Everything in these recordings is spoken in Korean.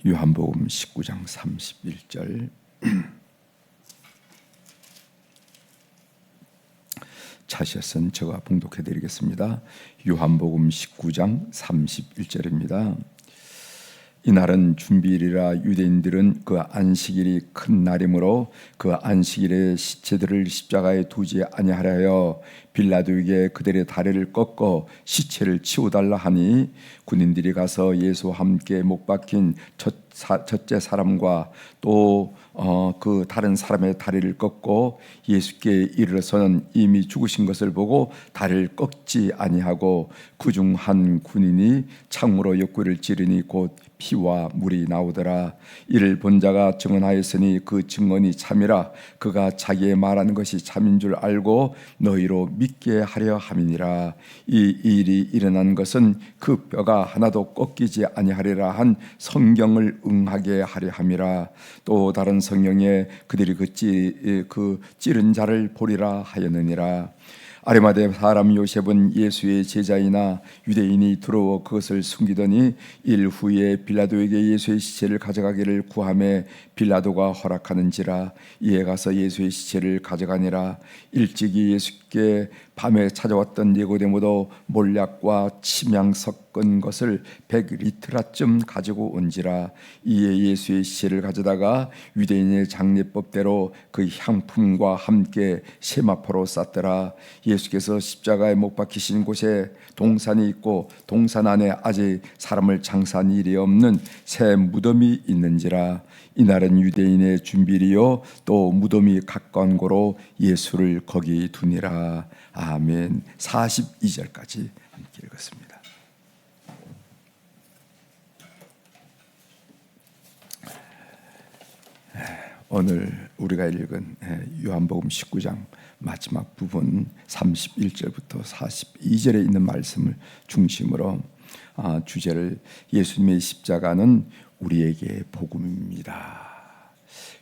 요한복음 19장 31절. 찾으셨으면 제가 봉독해 드리겠습니다. 요한복음 19장 31절입니다. 이날은 준비일이라 유대인들은 그 안식일이 큰 날이므로 그 안식일에 시체들을 십자가에 두지 아니하려 하여 빌라도에게 그들의 다리를 꺾어 시체를 치워달라 하니, 군인들이 가서 예수와 함께 못 박힌 첫째 사람과 또 그 다른 사람의 다리를 꺾고 예수께 이르러서는 이미 죽으신 것을 보고 다리를 꺾지 아니하고 그중 한 군인이 창으로 옆구리를 찌르니 곧 피와 물이 나오더라. 이를 본 자가 증언하였으니 그 증언이 참이라. 그가 자기의 말하는 것이 참인 줄 알고 너희로 믿게 하려 함이니라. 이 일이 일어난 것은 그 뼈가 하나도 꺾이지 아니하리라 한 성경을 응하게 하려 함이라. 또 다른 성경에 그들이 그 찌른 자를 보리라 하였느니라. 아리마대 사람 요셉은 예수의 제자이나 유대인이 들어와 그것을 숨기더니 일 후에 빌라도에게 예수의 시체를 가져가기를 구하매 빌라도가 허락하는지라. 이에 가서 예수의 시체를 가져가니라. 일찍이 예수께 밤에 찾아왔던 니고데모도 몰약과 침향 섞은 것을 100리트라쯤 가지고 온지라. 이에 예수의 시체를 가져다가 유대인의 장례법대로 그 향품과 함께 세마포로 쌌더라. 예수께서 십자가에 못 박히신 곳에 동산이 있고 동산 안에 아직 사람을 장사한 일이 없는 새 무덤이 있는지라. 이날은 유대인의 준비일이요 또 무덤이 가까운 고로 예수를 거기 두니라. 아멘. 42절까지 함께 읽었습니다. 오늘 우리가 읽은 요한복음 19장 마지막 부분 31절부터 42절에 있는 말씀을 중심으로 주제를 예수님의 십자가는 우리에게 복음입니다.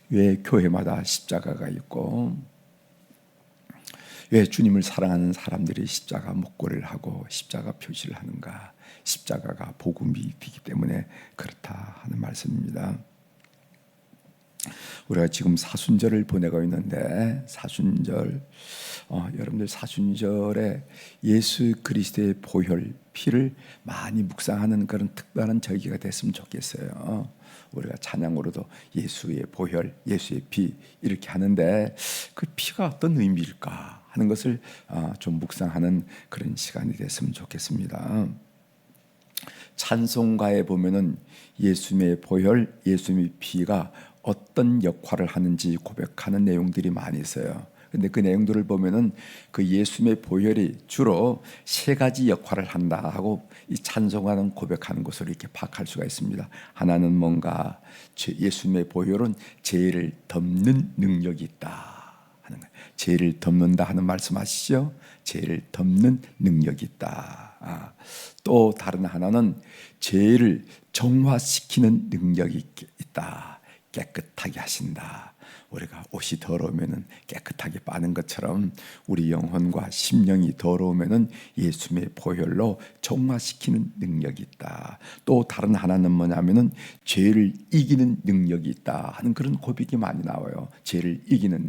왜 교회마다 십자가가 있고 왜 주님을 사랑하는 사람들이 십자가 목걸이를 하고 십자가 표시를 하는가? 십자가가 복음이 되기 때문에 그렇다 하는 말씀입니다. 우리가 지금 사순절을 보내고 있는데 사순절, 여러분들 사순절에 예수 그리스도의 보혈 피를 많이 묵상하는 그런 특별한 절기가 됐으면 좋겠어요. 우리가 찬양으로도 예수의 보혈, 예수의 피 이렇게 하는데 그 피가 어떤 의미일까 하는 것을 좀 묵상하는 그런 시간이 됐으면 좋겠습니다. 찬송가에 보면은 예수님의 보혈, 예수님의 피가 어떤 역할을 하는지 고백하는 내용들이 많이 있어요. 근데 그 내용들을 보면은 그 예수님의 보혈이 주로 세 가지 역할을 한다 하고 이 찬송가는 고백하는 것으로 이렇게 파악할 수가 있습니다. 하나는 뭔가 예수님의 보혈은 죄를 덮는 능력이 있다 하는 거예요. 죄를 덮는다 하는 말씀 아시죠? 죄를 덮는 능력이 있다. 또 다른 하나는 죄를 정화시키는 능력이 있다. 깨끗하게 하신다. 우리가 옷이 더러우면은 깨끗하게 빠는 것처럼 우리 영혼과 심령이 더러우면은 예수님의 보혈로 정화시키는 능력이 있다. 또 다른 하나는 뭐냐면은 죄를 이기는 능력이 있다 하는 그런 고백이 많이 나와요. 죄를 이기는,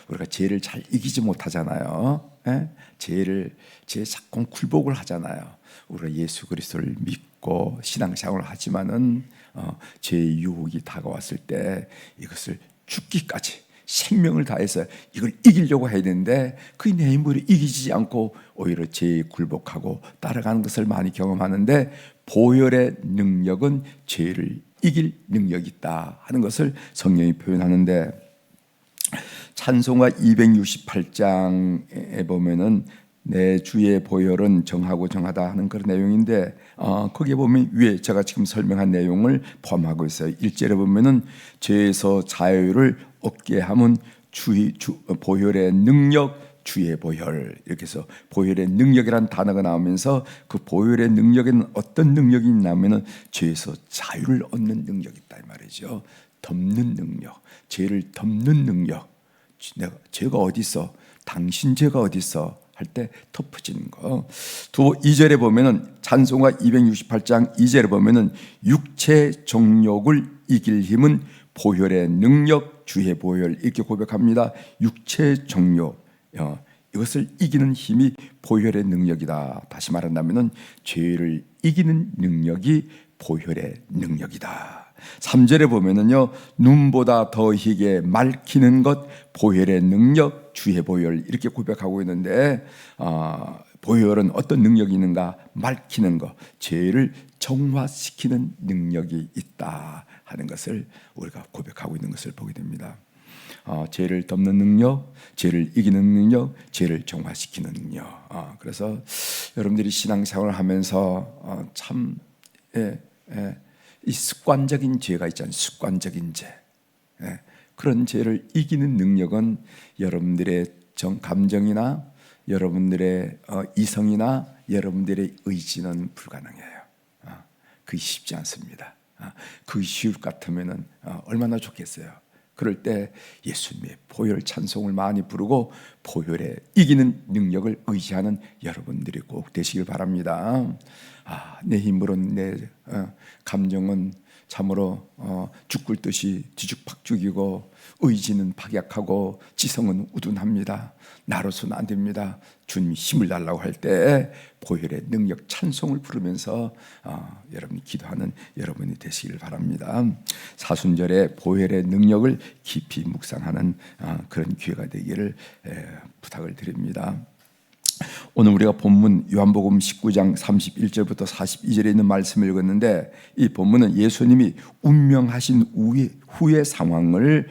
우리가 죄를 잘 이기지 못하잖아요. 죄에 자꾸 굴복을 하잖아요. 우리가 예수 그리스도를 믿고 신앙생활을 하지만은 죄의 유혹이 다가왔을 때 이것을 죽기까지 생명을 다해서 이걸 이기려고 해야 되는데 그 내 힘으로 이기지 않고 오히려 죄에 굴복하고 따라가는 것을 많이 경험하는데 보혈의 능력은 죄를 이길 능력이 있다 하는 것을 성경이 표현하는데, 찬송가 268장에 보면은 내 주의 보혈은 정하고 정하다 하는 그런 내용인데 거기에 보면 위에 제가 지금 설명한 내용을 포함하고 있어요. 1절에 보면은 죄에서 자유를 얻게 함은 보혈의 능력, 주의 보혈, 이렇게 해서 보혈의 능력이라는 단어가 나오면서 그 보혈의 능력에는 어떤 능력이 있냐면은 죄에서 자유를 얻는 능력이 있다 이 말이죠. 덮는 능력, 죄를 덮는 능력. 죄가 어디 있어? 당신 죄가 어디 있어? 할 때 덮어지는 거. 2절에 보면은 찬송가 268장 2절에 보면은 육체 정욕을 이길 힘은 보혈의 능력 주의 보혈 이렇게 고백합니다. 육체 정욕 이것을 이기는 힘이 보혈의 능력이다. 다시 말한다면은 죄를 이기는 능력이 보혈의 능력이다. 3절에 보면은요, 눈보다 더 희게 맑히는 것 보혈의 능력 주의 보혈 이렇게 고백하고 있는데 보혈은 어떤 능력이 있는가? 맑히는 것, 죄를 정화시키는 능력이 있다 하는 것을 우리가 고백하고 있는 것을 보게 됩니다. 죄를 덮는 능력, 죄를 이기는 능력, 죄를 정화시키는 능력. 그래서 여러분들이 신앙생활을 하면서 참 이 습관적인 죄가 있잖아요. 습관적인 죄. 그런 죄를 이기는 능력은 여러분들의 감정이나 여러분들의 이성이나 여러분들의 의지는 불가능해요. 그게 쉽지 않습니다. 그게 쉬울 것 같으면 얼마나 좋겠어요. 그럴 때 예수님의 보혈 찬송을 많이 부르고 보혈에 이기는 능력을 의지하는 여러분들이 꼭 되시길 바랍니다. 내 힘으로는 내 감정은 참으로 죽을 듯이 뒤죽박죽이고 의지는 박약하고 지성은 우둔합니다. 나로서는 안 됩니다. 주님이 힘을 달라고 할 때 보혈의 능력 찬송을 부르면서 여러분이 기도하는 여러분이 되시길 바랍니다. 사순절에 보혈의 능력을 깊이 묵상하는 그런 기회가 되기를 부탁을 드립니다. 오늘 우리가 본문 요한복음 19장 31절부터 42절에 있는 말씀을 읽었는데 이 본문은 예수님이 운명하신 후의 상황을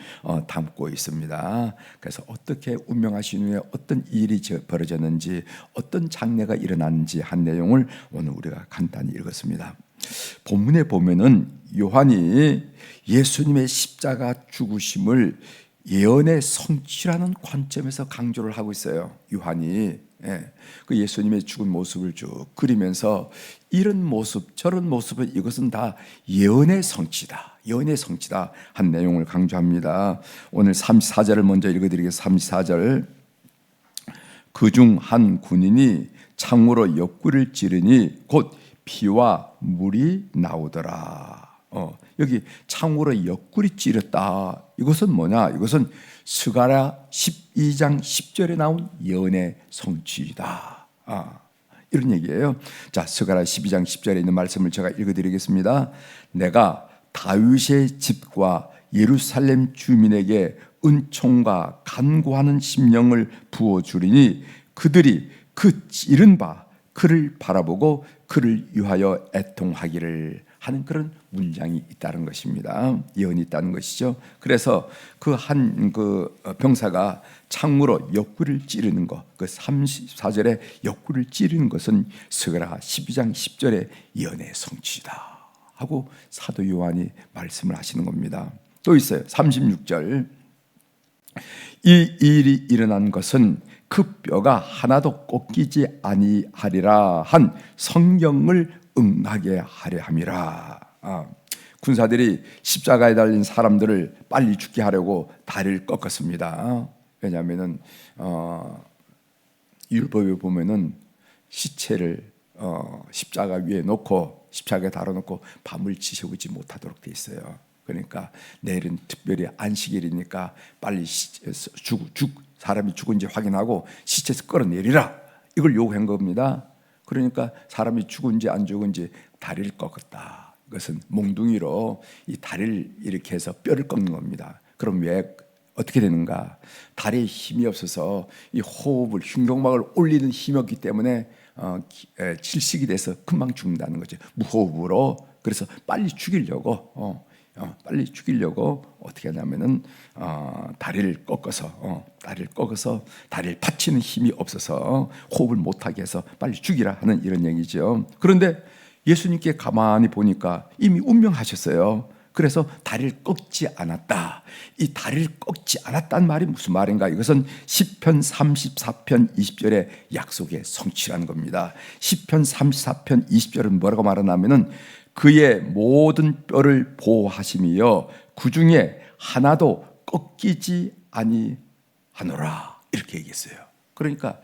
담고 있습니다. 그래서 어떻게 운명하신 후에 어떤 일이 벌어졌는지 어떤 장례가 일어났는지 한 내용을 오늘 우리가 간단히 읽었습니다. 본문에 보면은 요한이 예수님의 십자가 죽으심을 예언의 성취라는 관점에서 강조를 하고 있어요. 요한이 그 예수님의 죽은 모습을 쭉 그리면서 이런 모습 저런 모습은 이것은 다 예언의 성취다. 예언의 성취다 한 내용을 강조합니다. 오늘 34절을 먼저 읽어드리겠습니다. 34절 그중 한 군인이 창으로 옆구리를 찌르니 곧 피와 물이 나오더라. 여기 창으로 옆구리 찌렸다. 이것은 뭐냐? 이것은 스가랴 12장 10절에 나온 예언의 성취이다. 이런 얘기예요. 자, 스가랴 12장 10절에 있는 말씀을 제가 읽어드리겠습니다. 내가 다윗의 집과 예루살렘 주민에게 은총과 간구하는 심령을 부어주리니 그들이 그 찌른 바 그를 바라보고 그를 위하여 애통하기를 하는 그런 문장이 있다는 것입니다. 예언이 있다는 것이죠. 그래서 그 한 병사가 창으로 옆구리를 찌르는 것, 그 34절에 옆구리를 찌르는 것은 스가랴 12장 10절의 예언의 성취다 하고 사도 요한이 말씀을 하시는 겁니다. 또 있어요. 36절 이 일이 일어난 것은 그 뼈가 하나도 꺾이지 아니하리라 한 성경을 응하게 하려 함이라. 군사들이 십자가에 달린 사람들을 빨리 죽게 하려고 다리를 꺾었습니다. 왜냐하면은 율법에 보면은 시체를 십자가 위에 놓고 십자가에 달아놓고 밤을 지새우지 못하도록 돼 있어요. 그러니까 내일은 특별히 안식일이니까 빨리 사람이 죽은지 확인하고 시체에서 끌어내리라 이걸 요구한 겁니다. 그러니까 사람이 죽은지 안 죽은지 다리를 꺾었다. 이것은 몽둥이로 이 다리를 이렇게 해서 뼈를 꺾는 겁니다. 그럼 왜 어떻게 되는가? 다리에 힘이 없어서 이 호흡을 흉경막을 올리는 힘이 없기 때문에 질식이 돼서 금방 죽는다는 거죠. 무호흡으로. 그래서 빨리 죽이려고 어떻게 하냐면은 다리를 꺾어서 다리를 받치는 힘이 없어서 호흡을 못하게 해서 빨리 죽이라 하는 이런 얘기죠. 그런데 예수님께 가만히 보니까 이미 운명하셨어요. 그래서 다리를 꺾지 않았다. 이 다리를 꺾지 않았다는 말이 무슨 말인가? 이것은 시편 34편 20절의 약속의 성취라는 겁니다. 시편 34편 20절은 뭐라고 말하냐면은 그의 모든 뼈를 보호하심이여 그 중에 하나도 꺾이지 아니하노라 이렇게 얘기했어요. 그러니까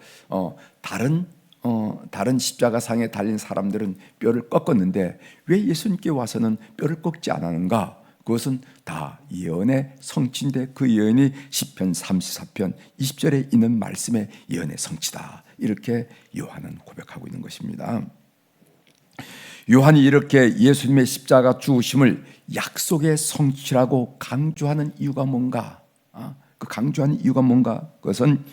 다른 십자가상에 달린 사람들은 뼈를 꺾었는데 왜 예수님께 와서는 뼈를 꺾지 않았는가? 그것은 다 예언의 성취인데 그 예언이 시편 34편 20절에 있는 말씀의 예언의 성취다. 이렇게 요한은 고백하고 있는 것입니다. 요한이 이렇게 예수님의 십자가 죽으심을 약속의 성취라고 강조하는 이유가 뭔가? 그 강조하는 이유가 뭔가? 그것은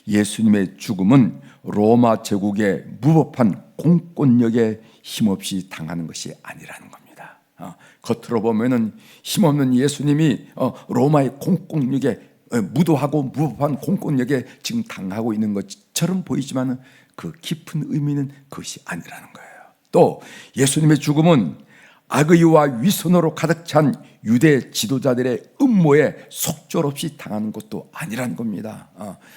예수님의 죽음은 로마 제국의 무법한 공권력에 힘없이 당하는 것이 아니라는 겁니다. 겉으로 보면은 힘없는 예수님이 로마의 공권력에 무도하고 무법한 공권력에 지금 당하고 있는 것처럼 보이지만 그 깊은 의미는 그것이 아니라는 거예요. 또 예수님의 죽음은 악의와 위선으로 가득 찬 유대 지도자들의 음모에 속절없이 당하는 것도 아니라는 겁니다.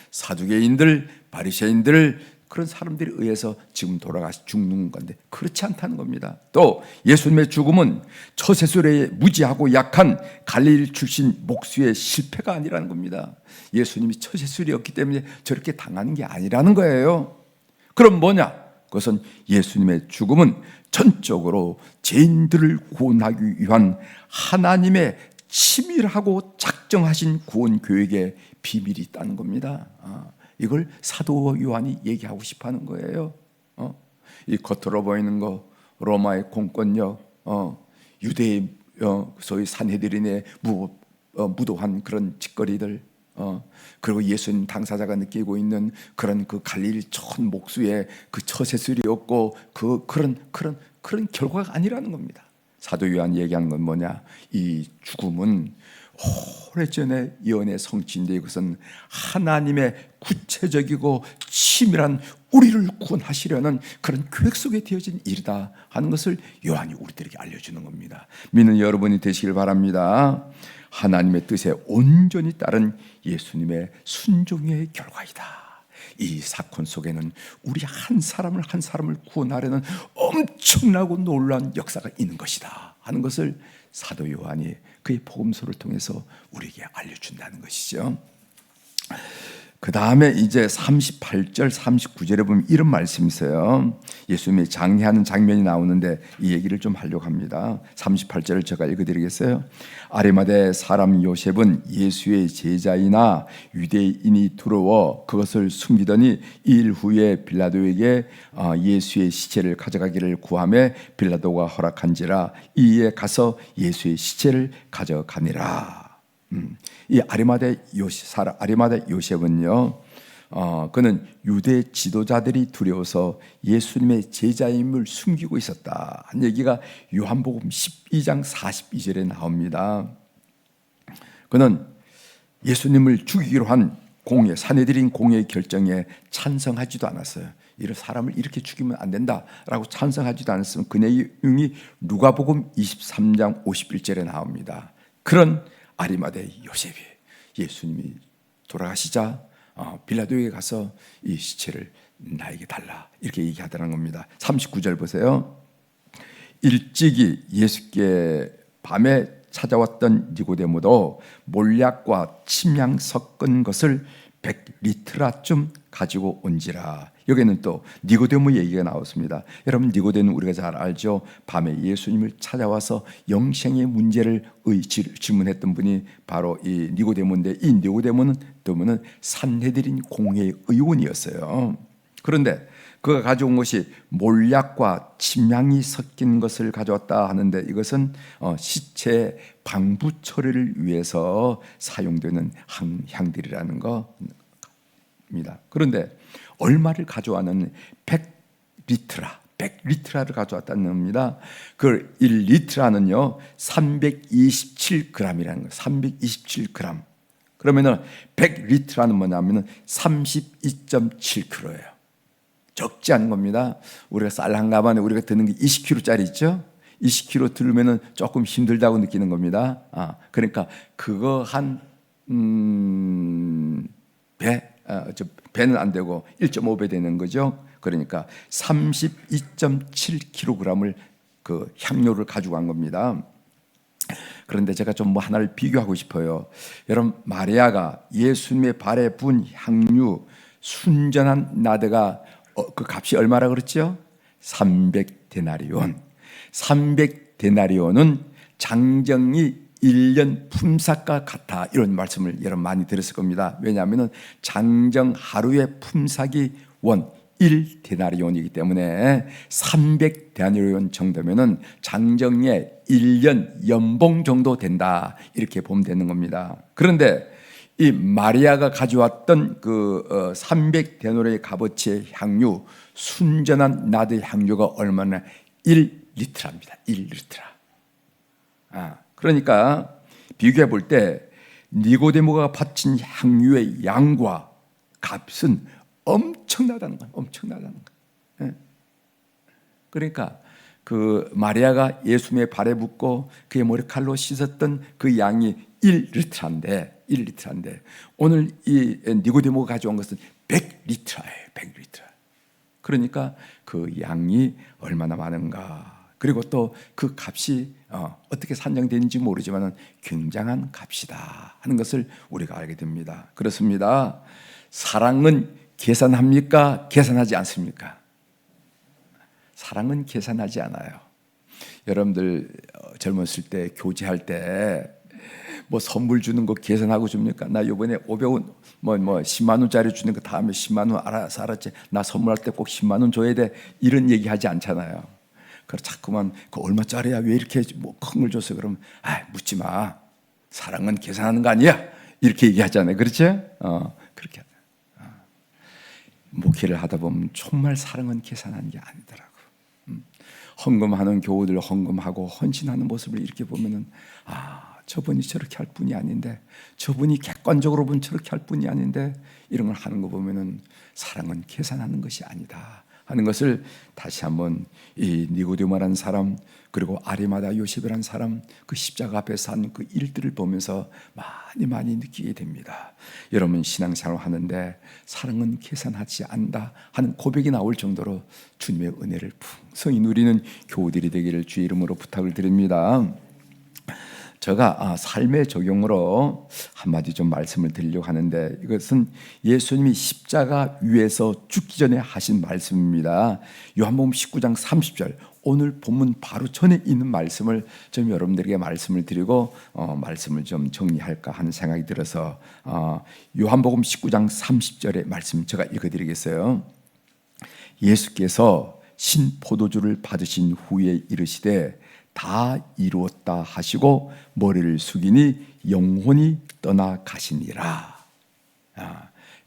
사두개인들, 바리새인들 그런 사람들에 의해서 지금 돌아가서 죽는 건데 그렇지 않다는 겁니다. 또 예수님의 죽음은 처세술에 무지하고 약한 갈릴리 출신 목수의 실패가 아니라는 겁니다. 예수님이 처세술이었기 때문에 저렇게 당하는 게 아니라는 거예요. 그럼 뭐냐? 그것은 예수님의 죽음은 전적으로 죄인들을 구원하기 위한 하나님의 치밀하고 작정하신 구원 계획의 비밀이 있다는 겁니다. 이걸 사도 요한이 얘기하고 싶어하는 거예요. 이 겉으로 보이는 거, 로마의 공권력, 유대의 소위 산헤드린의 무도한 그런 짓거리들, 그리고 예수님 당사자가 느끼고 있는 그런 그 갈릴리 천 목수의 그 처세술이었고 그런 결과가 아니라는 겁니다. 사도 요한 얘기하는 건 뭐냐? 이 죽음은 오래전에 예언의 성취인데 이것은 하나님의 구체적이고 치밀한 우리를 구원하시려는 그런 계획 속에 되어진 일이다 하는 것을 요한이 우리들에게 알려주는 겁니다. 믿는 여러분이 되시길 바랍니다. 하나님의 뜻에 온전히 따른 예수님의 순종의 결과이다. 이 사건 속에는 우리 한 사람을 구원하려는 엄청나고 놀라운 역사가 있는 것이다 하는 것을 사도 요한이 그의 복음서를 통해서 우리에게 알려준다는 것이죠. 그 다음에 이제 38절 39절에 보면 이런 말씀이 있어요. 예수님이 장례하는 장면이 나오는데 이 얘기를 좀 하려고 합니다. 38절을 제가 읽어드리겠어요. 아리마대 사람 요셉은 예수의 제자이나 유대인이 두려워 그것을 숨기더니 2일 후에 빌라도에게 예수의 시체를 가져가기를 구하며 빌라도가 허락한지라 이에 가서 예수의 시체를 가져가니라. 이 아리마대 요셉은요, 그는 유대 지도자들이 두려워서 예수님의 제자임을 숨기고 있었다 한 얘기가 요한복음 12장 42절에 나옵니다. 그는 예수님을 죽이기로 한 산헤드린 공회의 결정에 찬성하지도 않았어요. 이런 사람을 이렇게 죽이면 안 된다라고 찬성하지도 않았으면 그 내용이 누가복음 23장 51절에 나옵니다. 그런 아리마대 요셉이 예수님이 돌아가시자 빌라도에게 가서 이 시체를 나에게 달라 이렇게 얘기하더라는 겁니다. 39절 보세요. 일찍이 예수께 밤에 찾아왔던 니고데모도 몰약과 침향 섞은 것을 100리트라쯤 가지고 온지라. 여기는 또 니고데모 얘기가 나왔습니다. 여러분 니고데모는 우리가 잘 알죠. 밤에 예수님을 찾아와서 영생의 문제를 질문했던 분이 바로 이 니고데모인데 이 니고데모는 산헤드린 공회의 의원이었어요. 그런데 그가 가져온 것이 몰약과 침향이 섞인 것을 가져왔다 하는데 이것은 시체 방부 처리를 위해서 사용되는 향들이라는 겁니다. 그런데 얼마를 가져왔는 100리트라를 가져왔다는 겁니다. 그 1리트라는요 327g이라는 거예요. 327g. 그러면은 100리트라는 뭐냐면은 32.7kg예요. 적지 않은 겁니다. 우리가 쌀 한 가방에 우리가 드는 게 20kg짜리 있죠? 20kg 들면은 조금 힘들다고 느끼는 겁니다. 그러니까 그거 한 배는 안 되고 1.5배 되는 거죠. 그러니까 32.7kg을 그 향료를 가지고 간 겁니다. 그런데 제가 좀 뭐 하나를 비교하고 싶어요. 여러분 마리아가 예수님의 발에 부은 향유 순전한 나드가 그 값이 얼마라 그랬죠? 300데나리온. 300데나리온은 장정이 1년 품삯과 같아. 이런 말씀을 여러분 많이 들었을 겁니다. 왜냐하면 장정 하루의 품삯이 원 1데나리온이기 때문에 300데나리온 정도면은 장정의 1년 연봉 정도 된다. 이렇게 보면 되는 겁니다. 그런데 이 마리아가 가져왔던 그 300데나리온의 값어치의 향유, 순전한 나드 향유가 얼마나 1리터랍니다. 1리터. 그러니까 비교해 볼 때 니고데모가 바친 향유의 양과 값은 엄청나다는 거예요. 엄청나다는 거예요. 그러니까 그 마리아가 예수님의 발에 붓고 그의 머리칼로 씻었던 그 양이 1리터인데 오늘 이 니고데모가 가져온 것은 100리터예요. 100리터. 그러니까 그 양이 얼마나 많은가. 그리고 또 그 값이 어떻게 산정되는지 모르지만 굉장한 값이다 하는 것을 우리가 알게 됩니다. 그렇습니다. 사랑은 계산합니까? 계산하지 않습니까? 사랑은 계산하지 않아요. 여러분들 젊었을 때 교제할 때 뭐 선물 주는 거 계산하고 줍니까? 나 이번에 500원 뭐 10만 원짜리 주는 거 다음에 10만 원 알았지? 나 선물할 때 꼭 10만 원 줘야 돼. 이런 얘기하지 않잖아요. 그래서 자꾸만 그 얼마짜리야? 왜 이렇게 뭐 큰 걸 줬어? 그러면 묻지 마. 사랑은 계산하는 거 아니야? 이렇게 얘기하잖아요. 그렇죠? 그렇게 목회를 하다 보면 정말 사랑은 계산하는 게 아니더라고. 헌금하는 교우들 헌금하고 헌신하는 모습을 이렇게 보면은 저분이 저렇게 할 뿐이 아닌데, 저분이 객관적으로 보면 저렇게 할 뿐이 아닌데, 이런 걸 하는 거 보면은 사랑은 계산하는 것이 아니다 하는 것을 다시 한번 이 니고데모라는 사람, 그리고 아리마다 요셉이라는 사람, 그 십자가 앞에서 한 그 일들을 보면서 많이 느끼게 됩니다. 여러분 신앙생활 하는데 사랑은 계산하지 않는다 하는 고백이 나올 정도로 주님의 은혜를 풍성히 누리는 교우들이 되기를 주의 이름으로 부탁을 드립니다. 제가 삶의 적용으로 한마디 좀 말씀을 드리려고 하는데, 이것은 예수님이 십자가 위에서 죽기 전에 하신 말씀입니다. 요한복음 19장 30절, 오늘 본문 바로 전에 있는 말씀을 좀 여러분들에게 말씀을 드리고 말씀을 좀 정리할까 하는 생각이 들어서 요한복음 19장 30절의 말씀 제가 읽어드리겠어요. 예수께서 신포도주를 받으신 후에 이르시되 다 이루었다 하시고 머리를 숙이니 영혼이 떠나가시니라.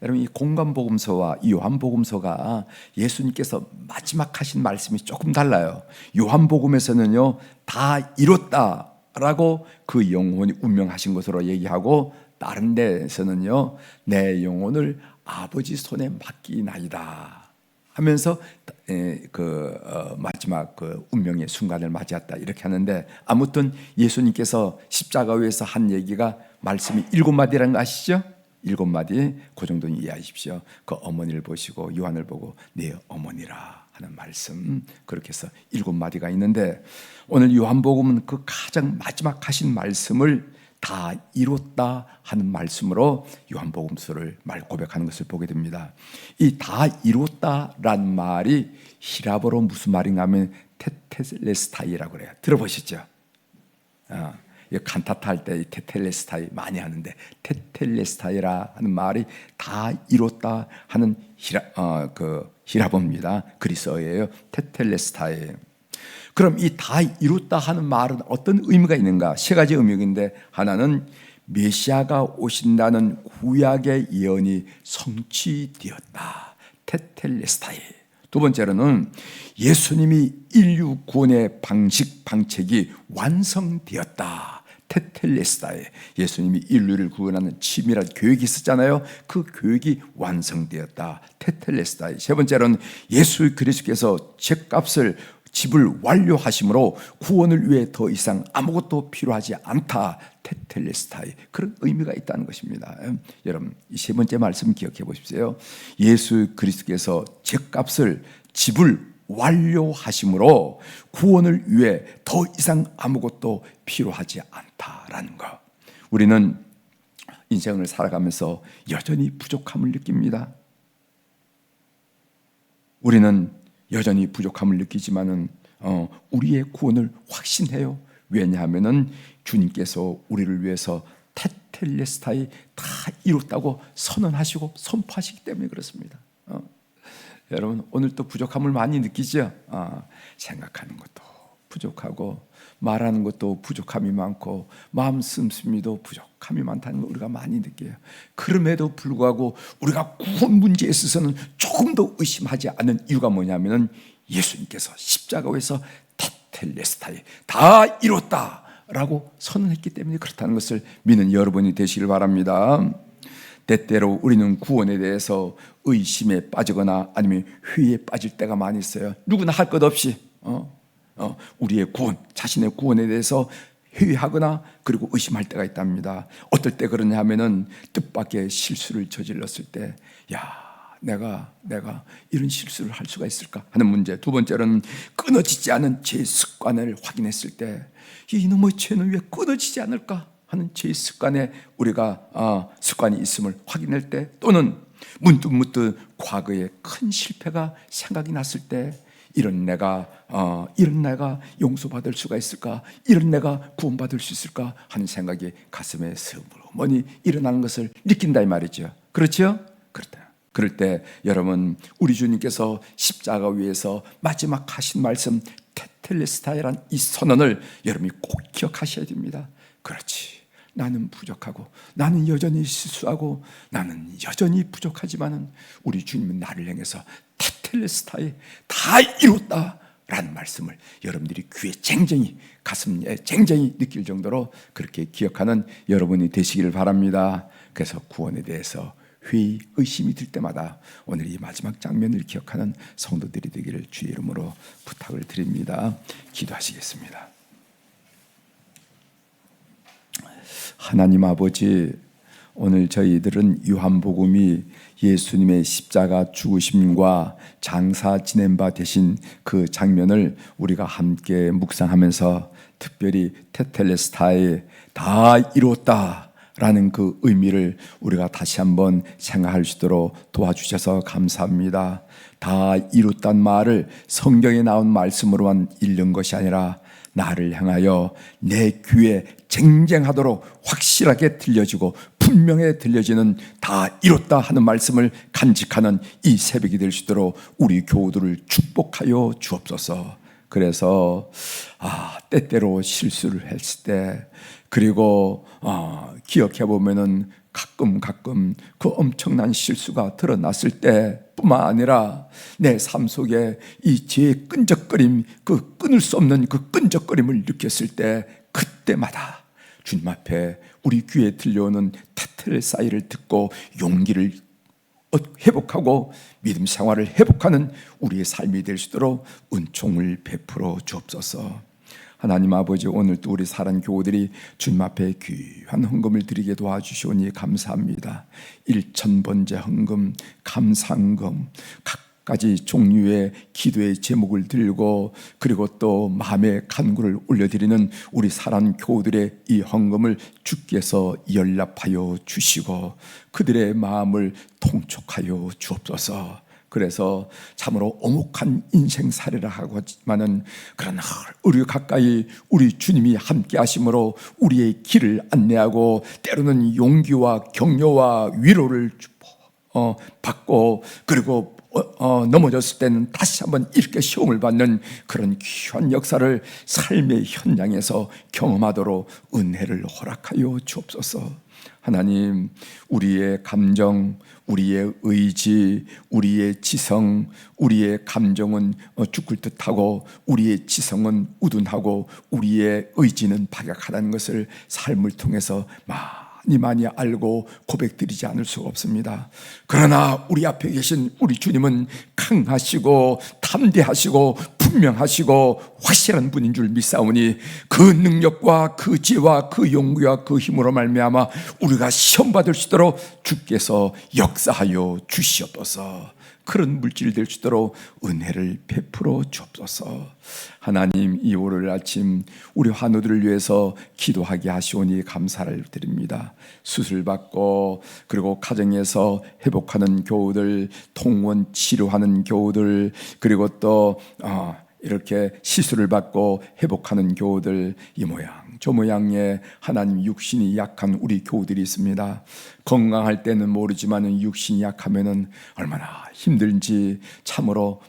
여러분 이 공관복음서와 이 요한복음서가 예수님께서 마지막 하신 말씀이 조금 달라요. 요한복음에서는요 다 이뤘다라고 그 영혼이 운명하신 것으로 얘기하고, 다른 데에서는요 내 영혼을 아버지 손에 맡기나이다 하면서 마지막 그 운명의 순간을 맞이했다 이렇게 하는데, 아무튼 예수님께서 십자가 위에서 한 얘기가 말씀이 7마디라는 거 아시죠? 7마디, 그 정도는 이해하십시오. 그 어머니를 보시고 요한을 보고 내 어머니라 하는 말씀, 그렇게 해서 7마디가 있는데, 오늘 요한복음은 그 가장 마지막 하신 말씀을 다 이뤘다 하는 말씀으로 요한복음서를 고백하는 것을 보게 됩니다. 이 다 이뤘다란 말이 히라보로 무슨 말인가 하면 테텔레스타이라고 그래요. 들어보셨죠? 칸타타 할 때 테텔레스타이 많이 하는데, 테텔레스타이라 하는 말이 다 이뤘다 하는 히라보입니다. 그리스어예요. 테텔레스타이. 그럼 이 다 이뤘다 하는 말은 어떤 의미가 있는가? 세 가지 의미인데, 하나는 메시아가 오신다는 구약의 예언이 성취되었다. 테텔레스타이. 두 번째로는 예수님이 인류 구원의 방책이 완성되었다. 테텔레스타이. 예수님이 인류를 구원하는 치밀한 교육이 있었잖아요. 그 교육이 완성되었다. 테텔레스타이. 세 번째로는 예수 그리스도께서 죄값을 집을 완료하심으로 구원을 위해 더 이상 아무것도 필요하지 않다. 테텔레스타이. 그런 의미가 있다는 것입니다. 여러분 이 세 번째 말씀 기억해 보십시오. 예수 그리스도께서 죄값을 집을 완료하심으로 구원을 위해 더 이상 아무것도 필요하지 않다라는 것. 우리는 인생을 살아가면서 여전히 부족함을 느낍니다. 우리는 여전히 부족함을 느끼지만은 우리의 구원을 확신해요. 왜냐하면은 주님께서 우리를 위해서 테텔레스타이 다 이뤘다고 선언하시고 선포하시기 때문에 그렇습니다. 여러분 오늘 또 부족함을 많이 느끼죠? 생각하는 것도 부족하고 말하는 것도 부족함이 많고 마음 씀씀이도 부족함이 많다는 걸 우리가 많이 느껴요. 그럼에도 불구하고 우리가 구원 문제에 있어서는 조금도 의심하지 않는 이유가 뭐냐면은 예수님께서 십자가에서 테텔레스타이 다 이뤘다라고 선언했기 때문에 그렇다는 것을 믿는 여러분이 되시길 바랍니다. 때때로 우리는 구원에 대해서 의심에 빠지거나 아니면 회의에 빠질 때가 많이 있어요. 누구나 할 것 없이 우리의 구원, 자신의 구원에 대해서 회의하거나 그리고 의심할 때가 있답니다. 어떨 때 그러냐 하면은 뜻밖의 실수를 저질렀을 때, 내가 이런 실수를 할 수가 있을까 하는 문제. 두 번째로는 끊어지지 않은 제 습관을 확인했을 때, 이놈의 죄는 왜 끊어지지 않을까 하는 제 습관에 우리가 습관이 있음을 확인할 때, 또는 문득 과거의 큰 실패가 생각이 났을 때, 이런 내가 용서받을 수가 있을까? 이런 내가 구원받을 수 있을까? 하는 생각이 가슴에 스물머니 일어나는 것을 느낀다 이 말이죠. 그렇죠? 그렇다. 그럴 때 여러분, 우리 주님께서 십자가 위에서 마지막 하신 말씀 테텔레스타이란 이 선언을 여러분이 꼭 기억하셔야 됩니다. 그렇지, 나는 부족하고 나는 여전히 실수하고 나는 여전히 부족하지만은 우리 주님은 나를 향해서 테텔레스타이 다 이뤘다라는 말씀을 여러분들이 귀에 쟁쟁이, 가슴에 쟁쟁이 느낄 정도로 그렇게 기억하는 여러분이 되시기를 바랍니다. 그래서 구원에 대해서 회의, 의심이 들 때마다 오늘 이 마지막 장면을 기억하는 성도들이 되기를 주의 이름으로 부탁을 드립니다. 기도하시겠습니다. 하나님 아버지, 오늘 저희들은 요한복음이 예수님의 십자가 죽으심과 장사 지낸 바 되신 그 장면을 우리가 함께 묵상하면서 특별히 테텔레스타이 다 이뤘다 라는 그 의미를 우리가 다시 한번 생각할 수 있도록 도와주셔서 감사합니다. 다 이뤘단 말을 성경에 나온 말씀으로만 읽는 것이 아니라 나를 향하여 내 귀에 쟁쟁하도록 확실하게 들려지고 분명히 들려지는 다 이뤘다 하는 말씀을 간직하는 이 새벽이 될 수 있도록 우리 교우들을 축복하여 주옵소서. 그래서 때때로 실수를 했을 때, 그리고 기억해 보면은 가끔 그 엄청난 실수가 드러났을 때 뿐만 아니라 내 삶 속에 이 죄의 끈적거림, 그 끊을 수 없는 그 끈적거림을 느꼈을 때, 그때마다 주님 앞에 우리 귀에 들려오는 테텔레스타이를 듣고 용기를 회복하고 믿음 생활을 회복하는 우리의 삶이 될 수 있도록 은총을 베풀어 주옵소서. 하나님 아버지, 오늘 또 우리 사랑 교우들이 주님 앞에 귀한 헌금을 드리게 도와주시오니 감사합니다. 1,000번째 헌금, 감사헌금, 가지 종류의 기도의 제목을 들고, 그리고 또 마음의 간구를 올려드리는 우리 사랑 교우들의 이 헌금을 주께서 연락하여 주시고 그들의 마음을 통촉하여 주옵소서. 그래서 참으로 오목한 인생살이라 하고 하지만은 그러나 우리 가까이 우리 주님이 함께 하심으로 우리의 길을 안내하고 때로는 용기와 격려와 위로를 받고, 그리고 넘어졌을 때는 다시 한번 일으켜 시험을 받는 그런 귀한 역사를 삶의 현장에서 경험하도록 은혜를 허락하여 주옵소서. 하나님, 우리의 감정, 우리의 의지, 우리의 지성, 우리의 감정은 죽을 듯하고 우리의 지성은 우둔하고 우리의 의지는 박약하다는 것을 삶을 통해서 많이 알고 고백드리지 않을 수가 없습니다. 그러나 우리 앞에 계신 우리 주님은 강하시고 담대하시고 분명하시고 확실한 분인 줄 믿사오니 그 능력과 그 지혜와 그 용기와 그 힘으로 말미암아 우리가 시험받을 수 있도록 주께서 역사하여 주시옵소서. 그런 물질이 될 수 있도록 은혜를 베풀어 주옵소서. 하나님, 이 오늘 아침 우리 환우들을 위해서 기도하게 하시오니 감사를 드립니다. 수술받고 그리고 가정에서 회복하는 교우들, 통원 치료하는 교우들, 그리고 또 이렇게 시술을 받고 회복하는 교우들, 이 모양 저 모양의 하나님 육신이 약한 우리 교우들이 있습니다. 건강할 때는 모르지만 육신이 약하면은 얼마나 힘든지 참으로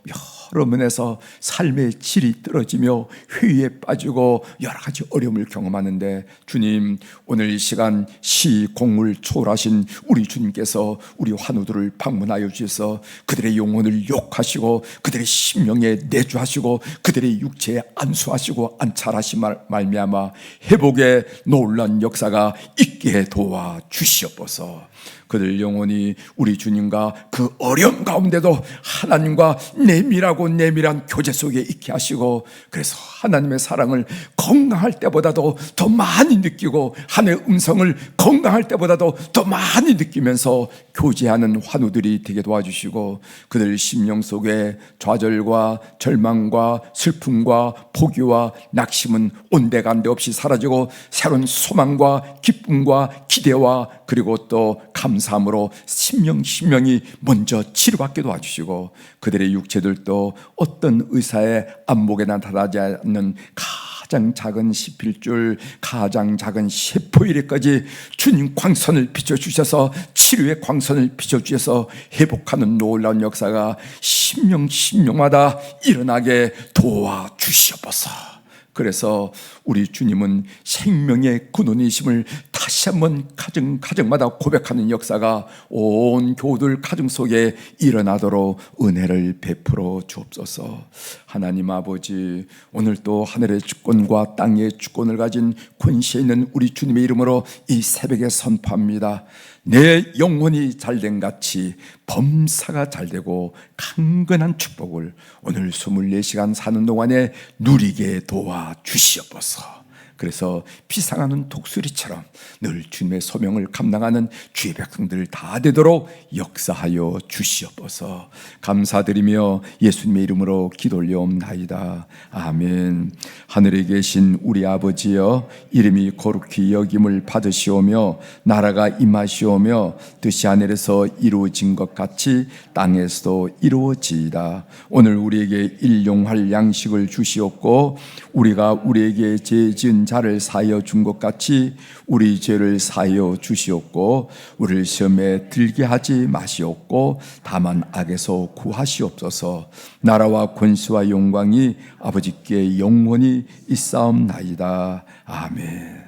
여러 면에서 삶의 질이 떨어지며 회의에 빠지고 여러 가지 어려움을 경험하는데, 주님, 오늘 이 시간 시공을 초월하신 우리 주님께서 우리 환우들을 방문하여 주셔서 그들의 영혼을 욕하시고 그들의 심령에 내주하시고 그들의 육체에 안수하시고 안찰하신 말미암아 회복의 놀라운 역사가 있게 도와 주시옵소서. 그들 영혼이 우리 주님과 그 어려움 가운데도 하나님과 내밀한 교제 속에 있게 하시고, 그래서 하나님의 사랑을 건강할 때보다도 더 많이 느끼고 하나님의 음성을 건강할 때보다도 더 많이 느끼면서 교제하는 환우들이 되게 도와주시고, 그들 심령 속에 좌절과 절망과 슬픔과 포기와 낙심은 온데간데 없이 사라지고 새로운 소망과 기쁨과 기대와 그리고 또 감사함으로 심령이 먼저 치료받게 도와주시고, 그들의 육체들도 어떤 의사의 안목에 나타나지 않는 가장 작은 시필줄, 가장 작은 세포일에까지 주님 광선을 비춰주셔서 치료의 광선을 비춰주셔서 회복하는 놀라운 역사가 심령마다 일어나게 도와주시옵소서. 그래서 우리 주님은 생명의 근원이심을 다시 한번 가정마다 고백하는 역사가 온 교우들 가정 속에 일어나도록 은혜를 베풀어 주옵소서. 하나님 아버지, 오늘 또 하늘의 주권과 땅의 주권을 가진 권세 있는 우리 주님의 이름으로 이 새벽에 선포합니다. 내 영혼이 잘된 같이 범사가 잘되고 강건한 축복을 오늘 24시간 사는 동안에 누리게 도와주시옵소서. 그래서 피상하는 독수리처럼 늘 주님의 소명을 감당하는 주의 백성들 다 되도록 역사하여 주시옵소서. 감사드리며 예수님의 이름으로 기도 올려옵나이다. 아멘. 하늘에 계신 우리 아버지여, 이름이 거룩히 여김을 받으시오며 나라가 임하시오며 뜻이 하늘에서 이루어진 것 같이 땅에서도 이루어지이다. 오늘 우리에게 일용할 양식을 주시옵고, 우리가 우리에게 죄 지은 자를 사하여 준 것 같이 우리 죄를 사하여 주시옵고, 우리를 시험에 들게 하지 마시옵고 다만 악에서 구하시옵소서. 나라와 권세와 영광이 아버지께 영원히 있사옵나이다. 아멘.